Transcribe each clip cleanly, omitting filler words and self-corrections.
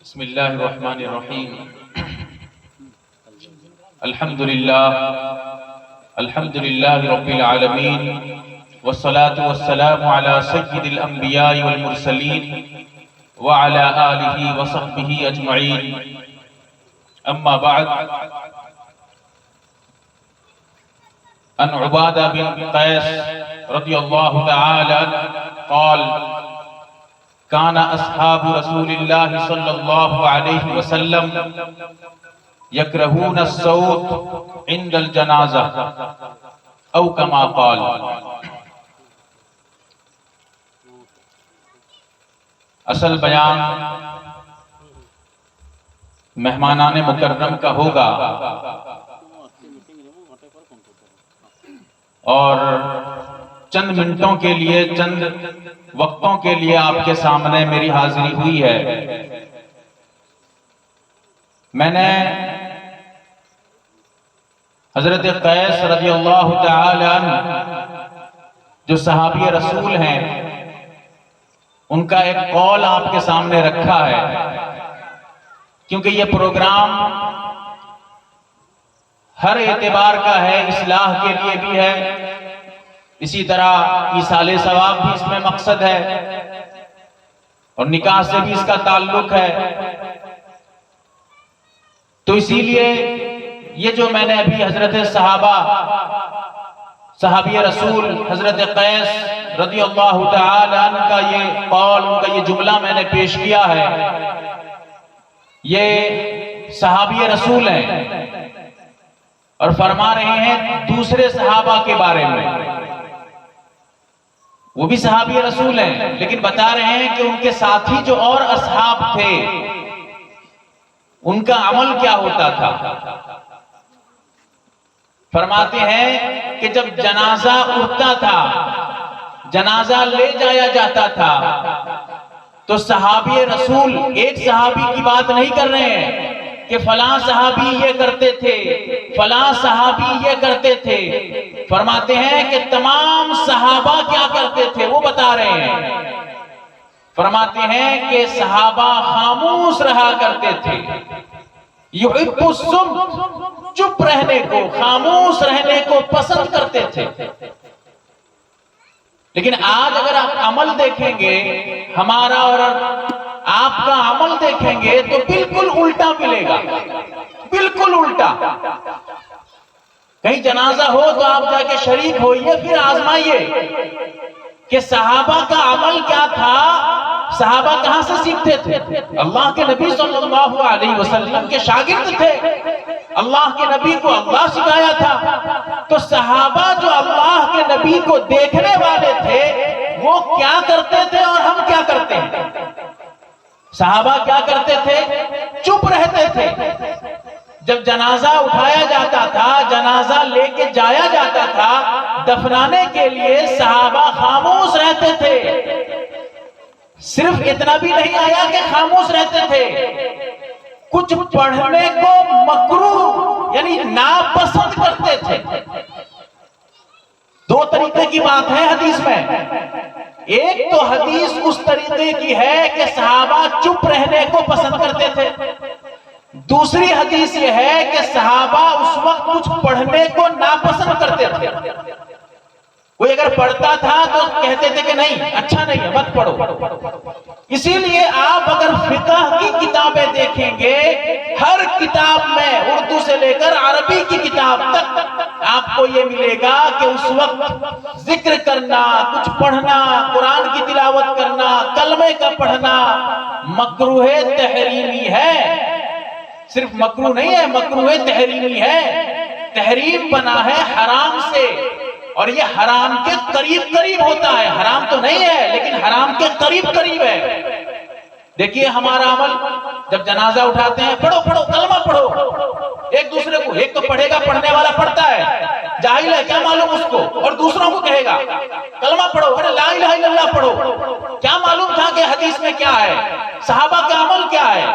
بسم اللہ الرحمن الرحیم الحمدللہ رب العالمین والصلاة والسلام علی سید الانبیاء والمرسلین وعلی آلہ وصحبہ اجمعین اما بعد ان عبادہ بن قیس رضی اللہ تعالی قال كان اصحاب رسول اللہ صلی اللہ علیہ وسلم یکرہون الصوت عند الجنازہ او کما قال۔ اصل بیان مہمانان مکرم کا ہوگا اور چند منٹوں کے لیے، چند وقتوں کے لیے آپ کے سامنے میری حاضری ہوئی ہے۔ میں نے حضرت قیس رضی اللہ تعالی عنہ جو صحابی رسول ہیں ان کا ایک قول آپ کے سامنے رکھا ہے، کیونکہ یہ پروگرام ہر اعتبار کا ہے، اصلاح کے لیے بھی ہے، اسی طرح ایصال ثواب بھی اس میں مقصد ہے اور نکاح سے بھی اس کا تعلق ہے۔ تو اسی لیے یہ جو میں نے ابھی حضرت صحابی رسول حضرت قیس رضی اللہ تعالی عنہ کا یہ قول، ان کا یہ جملہ میں نے پیش کیا ہے، یہ صحابی رسول ہیں اور فرما رہے ہیں دوسرے صحابہ کے بارے میں۔ وہ بھی صحابی رسول ہیں لیکن بتا رہے ہیں کہ ان کے ساتھی جو اور اصحاب تھے ان کا عمل کیا ہوتا تھا۔ فرماتے ہیں کہ جب جنازہ اٹھتا تھا، جنازہ لے جایا جاتا تھا، تو صحابی رسول ایک صحابی کی بات نہیں کر رہے ہیں کہ فلاں صحابی یہ کرتے تھے، فلاں صحابی یہ کرتے تھے۔ فرماتے ہیں کہ تمام صحابہ کیا کرتے تھے وہ بتا رہے ہیں۔ فرماتے ہیں کہ صحابہ خاموش رہا کرتے تھے، یحب الصمت، چپ رہنے کو، خاموش رہنے کو پسند کرتے تھے۔ لیکن آج اگر آپ عمل دیکھیں گے، ہمارا اور آپ کا عمل دیکھیں گے تو بالکل الٹا ملے گا، بالکل الٹا۔ کہیں جنازہ ہو تو آپ جا کے شریک ہوئیے، پھر آزمائیے کہ صحابہ کا عمل کیا تھا، صحابہ کہاں سے سیکھتے تھے؟ اللہ کے نبی صلی اللہ علیہ وسلم کے شاگرد تھے، اللہ کے نبی کو اللہ سکھایا تھا۔ تو صحابہ جو اللہ کے نبی کو دیکھنے والے تھے وہ کیا کرتے تھے اور ہم کیا کرتے ہیں؟ صحابہ کیا کرتے تھے؟ چپ رہتے تھے۔ جب جنازہ اٹھایا جاتا تھا، جنازہ لے کے جایا جاتا تھا، دفنانے کے لیے صحابہ خاموش رہتے تھے۔ صرف اتنا بھی نہیں آیا کہ خاموش رہتے تھے، کچھ پڑھنے کو مکروہ یعنی ناپسند کرتے تھے۔ دو طریقے کی بات ہے حدیث میں، ایک تو حدیث اس طریقے کی ہے کہ صحابہ چپ رہنے کو پسند کرتے تھے، دوسری حدیث یہ ہے کہ صحابہ اس وقت کچھ پڑھنے کو ناپسند کرتے تھے۔ کوئی اگر پڑھتا تھا تو کہتے تھے کہ نہیں، اچھا نہیں ہے، مت پڑھو۔ اسی لیے آپ اگر فقہ کی کتابیں دیکھیں گے، ہر کتاب میں اردو سے لے کر عربی کی کتاب تک آپ کو یہ ملے گا کہ اس وقت ذکر کرنا، کچھ پڑھنا، قرآن کی تلاوت کرنا، کلمے کا پڑھنا مکروہ تحریمی ہے۔ صرف مکروہ نہیں ہے، مکروہ تحریمی ہے، تحریم بنا ہے حرام سے، اور یہ حرام کے قریب قریب ہوتا ہے، حرام تو نہیں ہے لیکن حرام کے قریب قریب ہے۔ دیکھیے ہمارا عمل، جب جنازہ اٹھاتے ہیں پڑھو پڑھو کلمہ پڑھو، ایک دوسرے کو، ایک تو پڑھے گا، پڑھنے والا پڑھتا ہے، جاہل ہے کیا معلوم اس کو، اور دوسروں کو کہے گا کلمہ پڑھو، ارے لا الہ الا اللہ پڑھو، کیا معلوم تھا کہ حدیث میں کیا ہے، صحابہ کا عمل کیا ہے۔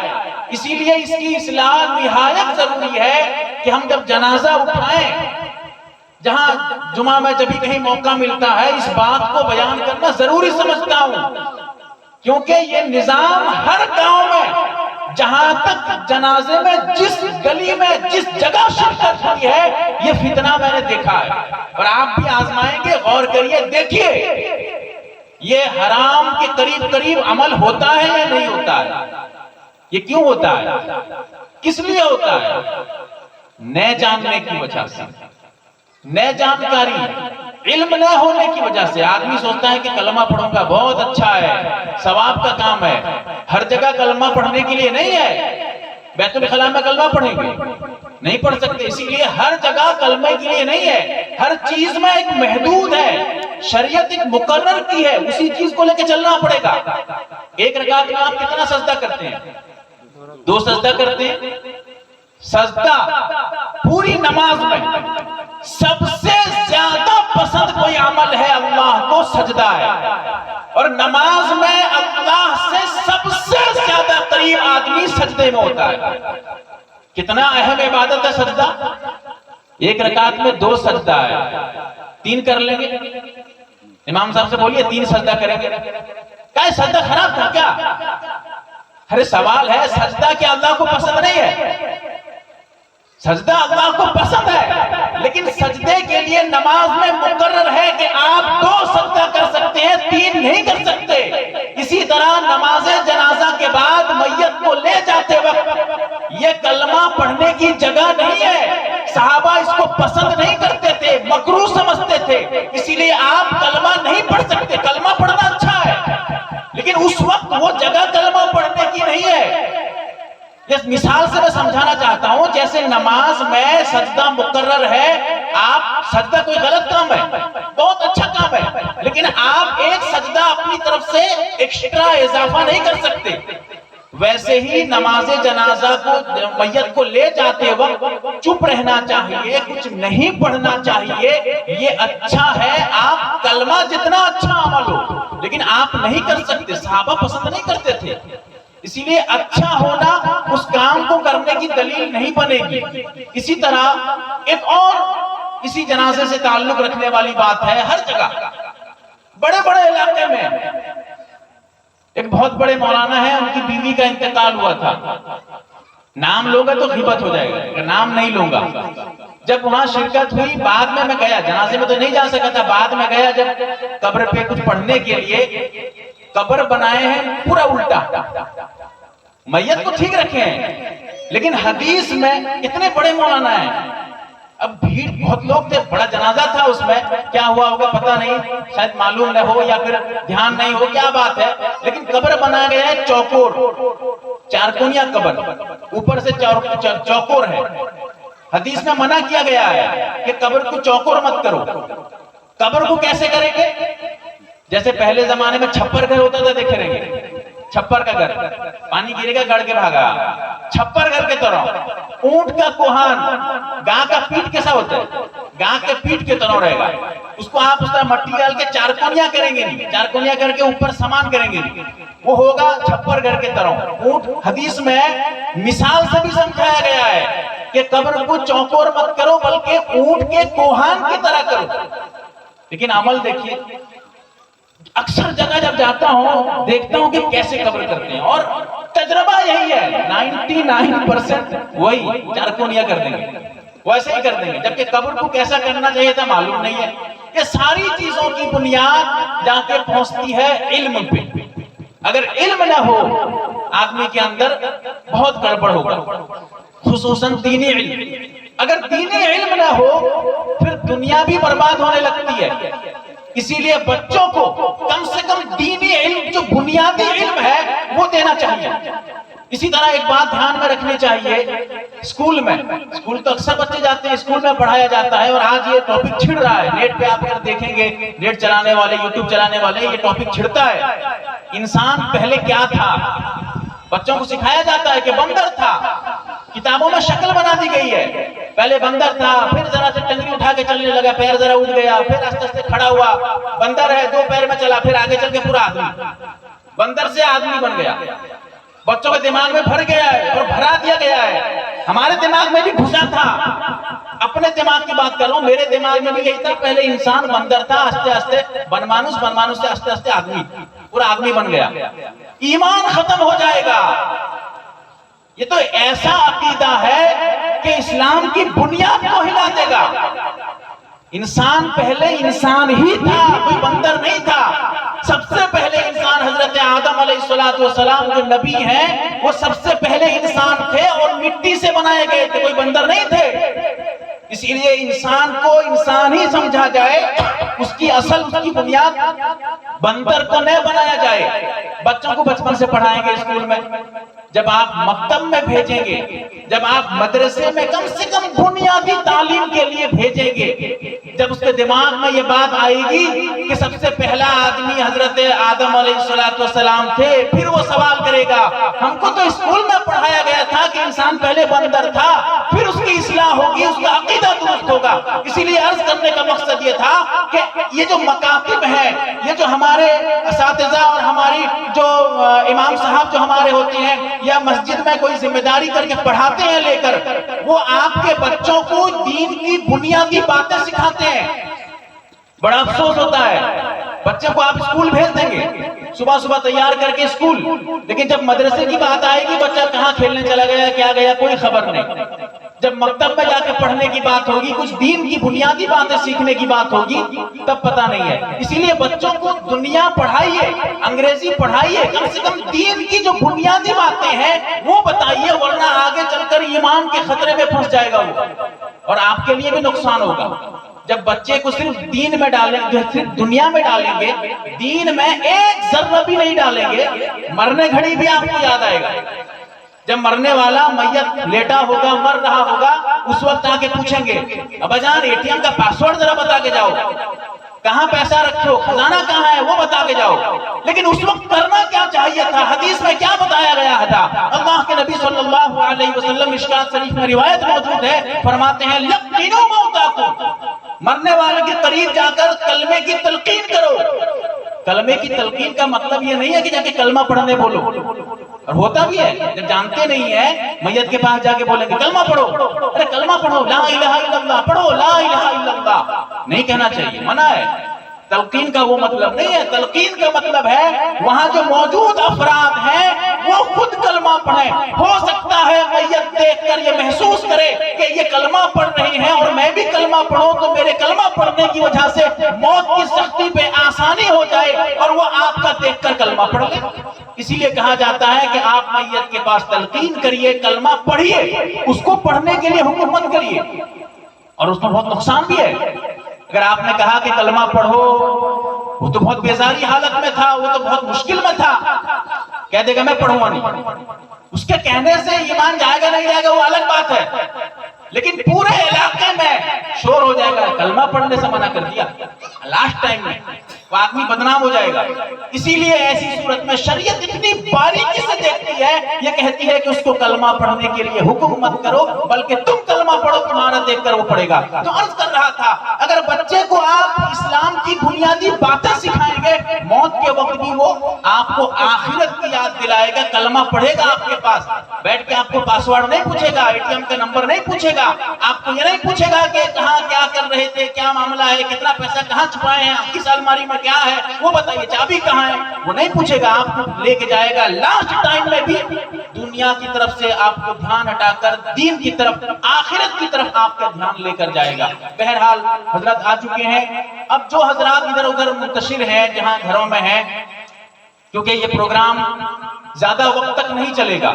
اسی لیے اس کی اصلاح نہایت ضروری ہے کہ ہم جب جنازہ اٹھائیں، جہاں جمعہ میں جب بھی کہیں موقع ملتا ہے اس بات کو بیان کرنا ضروری سمجھتا ہوں، کیونکہ یہ نظام ہر گاؤں میں جہاں تک جنازے میں جس گلی میں جس جگہ شرکت ہوئی ہے یہ فتنہ میں نے دیکھا ہے، اور آپ بھی آزمائیں گے، غور کریے، دیکھیے یہ حرام کے قریب قریب عمل ہوتا ہے یا نہیں ہوتا ہے؟ یہ کیوں ہوتا ہے؟ کس لیے ہوتا ہے؟ نہ جاننے کی وجہ سے، نہ جانکاری، علم نہ ہونے کی وجہ سے۔ آدمی سوچتا ہے کہ کلمہ پڑھوں گا بہت اچھا ہے، ثواب کا کام ہے۔ ہر جگہ کلمہ پڑھنے کے لیے نہیں ہے۔ بیت الخلاء میں کلمہ پڑھیں گے نہیں پڑھ سکتے، اسی لیے ہر جگہ کلمہ کے لیے نہیں ہے۔ ہر چیز میں ایک محدود ہے، شریعت ایک مقرر کی ہے، اسی چیز کو لے کے چلنا پڑے گا۔ ایک رکعت میں آپ کتنا سجدہ کرتے ہیں؟ 2 سجدہ کرتے ہیں۔ سجدہ پوری نماز میں سب سے زیادہ پسند کوئی عمل ہے اللہ کو سجدہ ہے، اور نماز میں اللہ سے سب سے زیادہ قریب آدمی سجدے میں ہوتا ہے۔ کتنا اہم عبادت ہے سجدہ؟ ایک رکعت میں 2 سجدہ ہے، 3 کر لیں گے؟ امام صاحب سے بولیے 3 سجدہ کریں گے؟ کیا سجدہ خراب تھا کیا؟ ارے سوال ہے، سجدہ کیا اللہ کو پسند نہیں ہے؟ سجدہ اللہ کو پسند ہے، لیکن سجدے کے لیے نماز میں مقرر ہے کہ آپ 2 سجدہ کر سکتے ہیں، 3 نہیں کر سکتے۔ اسی طرح نماز جنازہ کے بعد میت کو لے جاتے وقت یہ کلمہ پڑھنے کی جگہ نہیں ہے۔ صحابہ اس کو پسند نہیں کرتے تھے، مکروہ سمجھتے تھے، اسی لیے آپ کلمہ نہیں پڑھ سکتے۔ کلمہ پڑھنا اچھا ہے، لیکن اس وقت وہ جگہ کلمہ پڑھنے کی نہیں ہے۔ اس مثال سے میں سمجھانا چاہتا ہوں، جیسے نماز میں سجدہ مقرر ہے، آپ سجدہ کوئی غلط کام ہے، بہت اچھا کام ہے، لیکن آپ ایک سجدہ اپنی طرف سے ایکسٹرا اضافہ نہیں کر سکتے۔ ویسے ہی نماز جنازہ کو میت کو لے جاتے وقت چپ رہنا چاہیے، کچھ نہیں پڑھنا چاہیے، یہ اچھا ہے۔ آپ کلمہ جتنا اچھا عمل ہو، لیکن آپ نہیں کر سکتے، صحابہ پسند نہیں کرتے تھے، اسی لیے اچھا ہونا اس کام کو کرنے کی دلیل نہیں بنے گی۔ اسی طرح ایک اور اسی جنازے سے تعلق رکھنے والی بات ہے، ہر جگہ بڑے بڑے علاقے میں ایک بہت بڑے مولانا ہے، ان کی بیوی کا انتقال ہوا تھا۔ نام لوں گا تو غیبت ہو جائے گا، نام نہیں لوں گا۔ جب وہاں شرکت ہوئی، بعد میں گیا، جنازے میں تو نہیں جا سکا تھا، بعد میں گیا جب قبر پہ کچھ پڑھنے کے لیے، قبر بنائے ہیں پورا الٹا، میت کو ٹھیک رکھے ہیں، لیکن حدیث میں اتنے بڑے مولانا ہیں، اب بھیڑ بہت لوگ تھے، بڑا جنازہ تھا، اس میں کیا ہوا ہوگا پتہ نہیں، شاید معلوم نہ ہو یا پھر دھیان نہیں ہو، کیا بات ہے، لیکن قبر بنایا گیا ہے چوکور، 4 کونیا قبر، اوپر سے چوکور ہے۔ حدیث میں منع کیا گیا ہے کہ قبر کو چوکور مت کرو۔ قبر کو کیسے کریں گے؟ جیسے پہلے زمانے میں چھپر گھر ہوتا تھا، دیکھے رہیں گے، چھپر کا گھر، پانی گرے گا گڑ کے بھاگا، چھپر گھر کے طرح۔ اونٹ کا کوہان، گاں کا پیٹ کیسا ہوتا ہے؟ گاں کے پیٹ کے طرح رہے گا، اس کو آپ اس طرح مٹی ڈال کے 4 کونیاں کریں گے نہیں، 4 کونیاں کر کے اوپر سامان کریں گے نہیں، وہ ہوگا چھپر گھر کے طرح اونٹ۔ حدیث میں مثال سے بھی سمجھایا گیا ہے کہ قبر کو چوکور مت کرو، بلکہ اونٹ کے کوہان کی طرح کرو۔ لیکن عمل دیکھیے، اکثر جگہ جب جاتا ہوں دیکھتا ہوں کہ کیسے قبر کرتے ہیں، اور تجربہ یہی ہے، 99% وہی 4 کونیاں کر دیں گے، ویسے ہی کر دیں گے، جبکہ قبر کو کیسا کرنا چاہیے تھا معلوم نہیں ہے۔ یہ ساری چیزوں کی بنیاد جا کے پہنچتی ہے علم پہ۔ اگر علم نہ ہو آدمی کے اندر، بہت گڑبڑ ہوگا، خصوصاً دینی علم۔ اگر دینی علم نہ ہو پھر دنیا بھی برباد ہونے لگتی ہے۔ اسی لیے بچوں کو کم سے کم دینی علم، جو بنیادی علم ہے، وہ دینا چاہیے۔ اسی طرح ایک بات دھیان میں رکھنی چاہیے، اسکول میں، اسکول تو اکثر بچے جاتے ہیں، اسکول میں پڑھایا جاتا ہے، اور آج یہ ٹاپک چھڑ رہا ہے، نیٹ پہ آپ اگر دیکھیں گے، نیٹ چلانے والے، یوٹیوب چلانے والے، یہ ٹاپک چھڑتا ہے۔ انسان پہلے کیا تھا؟ بچوں کو سکھایا جاتا ہے کہ بندر تھا، کتابوں میں شکل بنا دی گئی ہے، پہلے بندر تھا، پھر ذرا سے ٹنگری اٹھا کے چلنے لگا، پیر ذرا اٹھ گیا، پھر آستے آستے کھڑا ہوا، بندر ہے 2 پیر میں چلا، پھر آگے چل کے پورا آدمی، بندر سے آدمی بن گیا۔ بچوں کے دماغ میں بھر گیا ہے اور بھرا دیا گیا ہے، ہمارے دماغ میں بھی گھسا تھا۔ اپنے دماغ کی بات کر رہا ہوں، میرے دماغ میں بھی یہی تھا، پہلے انسان بندر تھا، آستے آستے بنمانوس، بنمانوس سے آستے آستے آدمی، پورا آدمی بن گیا۔ ایمان ختم ہو جائے گا، یہ تو ایسا عقیدہ ہے کہ اسلام کی بنیاد کو ہلا دے گا۔ انسان پہلے انسان ہی تھا، کوئی بندر نہیں تھا۔ سب سے پہلے انسان حضرت آدم علیہ السلام جو نبی ہیں، وہ سب سے پہلے انسان تھے اور مٹی سے بنائے گئے تھے، کوئی بندر نہیں تھے۔ اسی لیے انسان کو انسان ہی سمجھا جائے، اس کی اصل، اس کی بنیاد بندر کو نہ بنایا جائے۔ بچوں کو بچپن سے پڑھائیں گے اسکول میں، جب آپ مکتب میں بھیجیں گے، جب آپ مدرسے میں کم سے کم بنیادی تعلیم کے لیے بھیجیں گے، جب اس کے دماغ میں یہ بات آئے گی کہ سب سے پہلا آدمی حضرت آدم علیہ السلام تھے، پھر وہ سوال کرے گا ہم کو تو اسکول میں پڑھایا گیا تھا کہ انسان پہلے بندر تھا، پھر اس کی اصلاح ہوگی، اس کا عقیدہ درست ہوگا۔ اسی لیے عرض کرنے کا مقصد یہ تھا کہ یہ جو مکاتب ہیں، یہ جو ہمارے اساتذہ اور ہماری جو امام صاحب جو ہمارے ہوتے ہیں، یا مسجد میں کوئی ذمہ داری کر کے پڑھاتے ہیں لے کر، وہ آپ کے بچوں کو دین کی بنیادی باتیں سکھاتے ہیں۔ بڑا افسوس ہوتا ہے، بچے کو آپ اسکول بھیج دیں گے، صبح صبح تیار کر کے اسکول، لیکن جب مدرسے کی بات آئے گی، بچہ کہاں کھیلنے چلا گیا، کیا گیا، کوئی خبر نہیں۔ جب مکتب میں جا کے پڑھنے کی بات ہوگی، کچھ دین کی بنیادی باتیں سیکھنے کی بات ہوگی، تب پتہ نہیں ہے۔ اسی لیے بچوں کو دنیا پڑھائیے، انگریزی پڑھائیے، کم سے کم دین کی جو بنیادی باتیں ہیں وہ بتائیے، ورنہ آگے چل کر ایمان کے خطرے میں پھنس جائے گا وہ، اور آپ کے لیے بھی نقصان ہوگا۔ جب بچے کو صرف دین میں ڈالیں گے، صرف دنیا میں ڈالیں گے، دین میں ایک ذرہ بھی نہیں ڈالیں گے، مرنے گھڑی بھی آپ کو یاد آئے گا۔ جب مرنے والا میت لیٹا ہوگا، مر رہا ہوگا، اس وقت آ کے پوچھیں گے ابا جان اے ٹی ایم کا پاسورڈ ذرا بتا کے جاؤ، کہاں پیسہ رکھو، خزانہ کہاں ہے وہ بتا کے جاؤ۔ لیکن اس وقت کرنا کیا چاہیے تھا، حدیث میں کیا بتایا گیا تھا؟ اللہ کے نبی صلی اللہ علیہ وسلم مشکات شریف میں روایت موجود ہے، فرماتے ہیں لقنوا موتاکم، مرنے والے کے قریب جا کر کلمے کی تلقین کرو۔ کلمے کی تلقین کا مطلب یہ نہیں ہے کہ جا کے کلمہ پڑھنے بولو، اور ہوتا بھی ہے جب جانتے نہیں ہے میت کے پاس جا کے بولیں گے کلمہ پڑھو، ارے کلمہ پڑھو، لا الہ الا اللہ پڑھو، لا الہ الا اللہ نہیں کہنا چاہیے، منع ہے۔ تلقین کا وہ مطلب نہیں ہے، تلقین کا مطلب ہے وہاں جو موجود افراد ہیں وہ خود کلمہ پڑھیں۔ ہو سکتا ہے میت دیکھ کر یہ محسوس کرے کہ یہ کلمہ پڑھ رہی ہیں اور میں بھی کلمہ پڑھوں تو میرے کلمہ پڑھنے کی وجہ سے موت کی سختی پہ آسانی ہو جائے اور وہ آپ کا دیکھ کر کلمہ پڑھ لے۔ اسی لیے کہا جاتا ہے کہ آپ میت کے پاس تلقین کریے، کلمہ پڑھیے، اس کو پڑھنے کے لیے حکم مت کریے، اور اس میں بہت نقصان بھی ہے۔ اگر آپ نے کہا کہ کلمہ پڑھو، وہ تو بہت بیزاری حالت میں تھا، وہ تو بہت مشکل میں تھا، کہہ دے گا میں پڑھوں گا نہیں، اس کے کہنے سے ایمان جائے گا نہیں جائے گا وہ الگ بات ہے، لیکن پورے علاقے میں شور ہو جائے گا کلمہ پڑھنے سے منع کر دیا، لاسٹ ٹائم میں وہ آدمی بدنام ہو جائے گا۔ اسی لیے ایسی صورت میں شریعت اتنی باریکی سے دیکھتی ہے، یہ کہتی ہے کہ اس کو کلمہ پڑھنے کے لیے حکم مت کرو، بلکہ تم کلمہ پڑھو، تمہارا دیکھ کر وہ پڑھے گا۔ تو عرض کر رہا تھا، اگر بچے کو آپ اسلام کی بنیادی باتیں سکھائیں گے، موت کے وقت بھی وہ آپ کو آخرت کی یاد دلائے گا، کلمہ پڑھے گا آپ کے پاس، بیٹھ کے آپ کو پاسورڈ نہیں پوچھے گا، اے ٹی ایم کا نمبر نہیں پوچھے گا، آپ کو یہ نہیں پوچھے گا کہ کہاں کیا کر رہے تھے، کیا معاملہ ہے، کتنا پیسہ کہاں چھپائے ہیں، کس الماری میں کیا ہے وہ بتائیے، چابی کہاں ہے، وہ نہیں پوچھے گا، آپ کو لے کے جائے گا لاسٹ ٹائم میں بھی دنیا کی طرف سے آپ کو دھیان ہٹا کر دین کی طرف، آخرت کی طرف آپ کا دھیان لے کر جائے گا۔ بہرحال حضرات آ چکے ہیں، اب جو حضرات ادھر ادھر منتشر ہیں جہاں گھروں میں ہیں، کیونکہ یہ پروگرام زیادہ وقت تک نہیں چلے گا،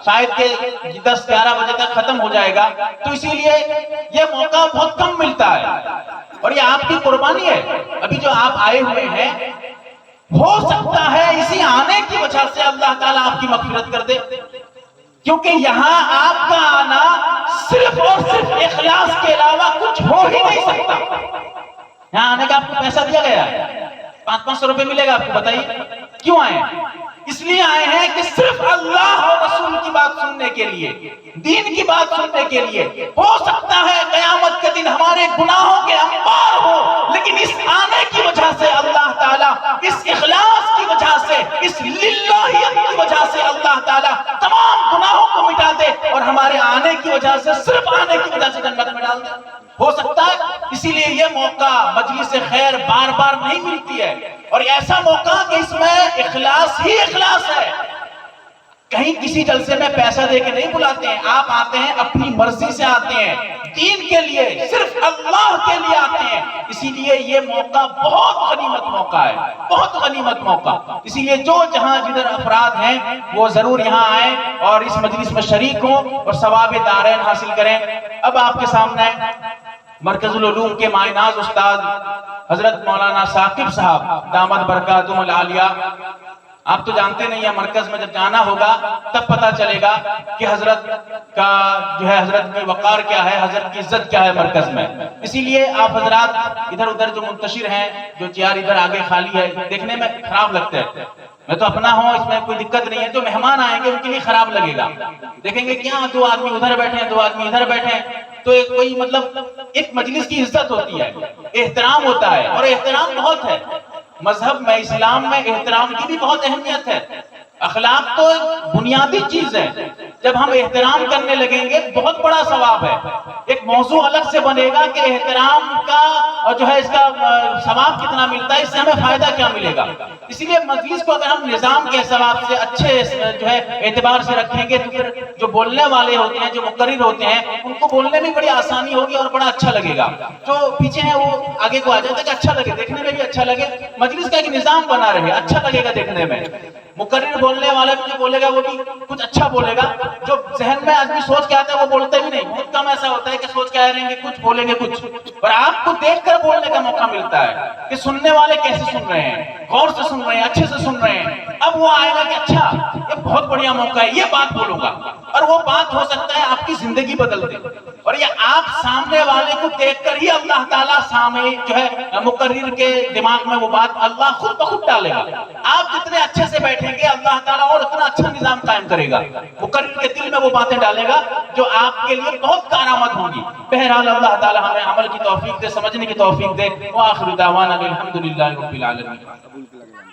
شاید کہ 10-11 بجے تک ختم ہو جائے گا، تو اسی لیے یہ موقع بہت کم ملتا ہے، اور یہ آپ کی قربانی ہے۔ ابھی جو آپ آئے ہوئے ہیں، ہو سکتا ہے اسی آنے کی وجہ سے اللہ تعالیٰ آپ کی مغفرت کر دے، کیونکہ یہاں آپ کا آنا صرف اور صرف اخلاص کے علاوہ کچھ ہو ہی نہیں سکتا۔ یہاں آنے کا آپ کو پیسہ دیا گیا ہے، 500 روپے ملے گا آپ کو، بتائیے کیوں آئے ہیں؟ اس لیے آئے ہیں کہ صرف اللہ اور رسول کی بات سننے کے لیے، دین کی بات سننے کے لیے۔ ہو سکتا ہے قیامت کے دن ہمارے گناہوں کے انبار ہو، لیکن اس آنے کی وجہ سے اللہ تعالیٰ، اس اخلاص کی وجہ سے، اس للہیت کی وجہ سے اللہ تعالیٰ تمام گناہوں کو مٹا دے اور ہمارے آنے کی وجہ سے، صرف آنے کی وجہ سے جنت میں ڈال دے۔ ہو سکتا ہے، اسی لیے یہ موقع مجلس خیر بار بار نہیں ملتی ہے، اور ایسا موقع کہ اس میں اخلاص ہی اخلاص ہے۔ کہیں کسی جلسے میں پیسہ دے کے نہیں بلاتے ہیں، آپ آتے ہیں اپنی مرضی سے آتے ہیں، دین کے لیے، صرف اللہ کے لیے آتے ہیں۔ اسی لیے یہ موقع بہت غنیمت موقع ہے، بہت غنیمت موقع۔ اسی لیے جو جہاں جدھر افراد ہیں وہ ضرور یہاں آئیں اور اس مجلس میں شریک ہوں اور ثواب دارین حاصل کریں۔ اب آپ کے سامنے مرکز العلوم کے مائناز استاد حضرت مولانا ثاقب صاحب دامت برکاتہم العالیہ، آپ تو جانتے نہیں ہیں، مرکز میں جب جانا ہوگا تب پتا چلے گا کہ حضرت کا جو ہے، حضرت کی وقار کیا ہے، حضرت کی عزت کیا ہے مرکز میں۔ اسی لیے آپ حضرات ادھر ادھر جو منتشر ہیں، جو چیئر ادھر آگے خالی ہے، دیکھنے میں خراب لگتا ہے۔ میں تو اپنا ہوں، اس میں کوئی دقت نہیں ہے، جو مہمان آئیں گے ان کے لیے خراب لگے گا، دیکھیں گے کیا دو آدمی ادھر بیٹھے ہیں، دو آدمی ادھر بیٹھے ہیں، تو کوئی مطلب ایک مجلس کی عزت ہوتی ہے، احترام ہوتا ہے، اور احترام بہت ہے مذہب میں، اسلام میں احترام کی بھی بہت اہمیت ہے۔ اخلاق تو ایک بنیادی چیز ہے، جب ہم احترام کرنے لگیں گے بہت بڑا ثواب ہے۔ ایک موضوع الگ سے بنے گا کہ احترام کا اور جو ہے اس کا ثواب کتنا ملتا ہے، اس سے ہمیں فائدہ کیا ملے گا۔ اسی لیے مجلس کو اگر ہم نظام کے ثواب سے اچھے جو ہے اعتبار سے رکھیں گے تو پھر جو بولنے والے ہوتے ہیں، جو مقرر ہوتے ہیں، ان کو بولنے میں بڑی آسانی ہوگی اور بڑا اچھا لگے گا۔ جو پیچھے ہیں وہ آگے کو آ جائے تاکہ اچھا لگے، دیکھنے میں بھی اچھا لگے، مجلس کا ایک نظام بنا رہے، اچھا لگے گا دیکھنے میں۔ مقرر بولنے والا بھی جو بولے گا وہ بھی کچھ اچھا بولے گا، جو ذہن میں آدمی سوچ کے آتا ہے وہ بولتے بھی نہیں، بہت کم ایسا ہوتا ہے کہ سوچ کے آ رہیں گے کچھ بولیں گے کچھ، اور آپ کو دیکھ کر بولنے کا موقع ملتا ہے کہ سننے والے کیسے سن رہے ہیں، غور سے سن رہے ہیں، اچھے سے سن رہے ہیں۔ اب وہ آئے گا کہ اچھا یہ بہت بڑھیا موقع ہے، یہ بات بولوں گا، اور وہ بات ہو سکتا ہے آپ کی زندگی بدل دے، اور یہ آپ سامنے والے کو دیکھ کر ہی اللہ تعالیٰ سامنے جو ہے مقرر کے دماغ میں وہ بات اللہ خود بخود ڈالے گا۔ آپ جتنے اچھے سے بیٹھیں گے اللہ تعالیٰ اور اتنا اچھا نظام قائم کرے گا، مقرر کے دل میں وہ باتیں ڈالے گا جو آپ کے لیے بہت کارآمد ہوں گی۔ بہرحال اللہ تعالیٰ ہمیں عمل کی توفیق دے، سمجھنے کی توفیق دے۔ وآخر دعوانا الحمدللہ رب العالمین۔